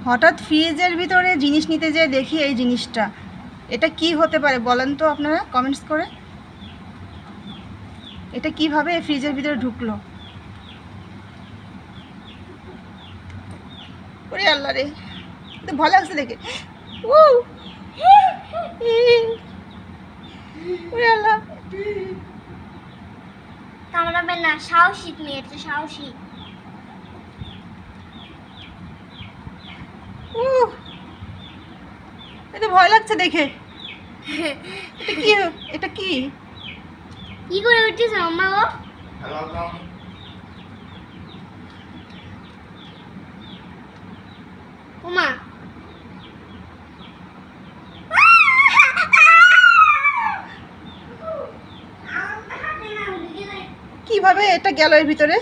হঠাৎ ফ্রিজের ভিতরে জিনিস নিতে যেয়ে দেখি এই জিনিসটা। এটা কি হতে পারে বলেন তো আপনারা কমেন্টস করে। এটা কিভাবে ফ্রিজের ভিতরে ঢুকলো? ওরে আল্লাহ রে, তো ভয় লাগছে দেখে। ও ওরে আল্লাহ, কামড়াবে না, সাহসী তুমি, এটা সাহসী। এটা ভয় লাগছে দেখে। এটা কি? এটা কি? কি করে উঠেছে আম্মা ও? ওমা, কিভাবে এটা গেল এর ভিতরে?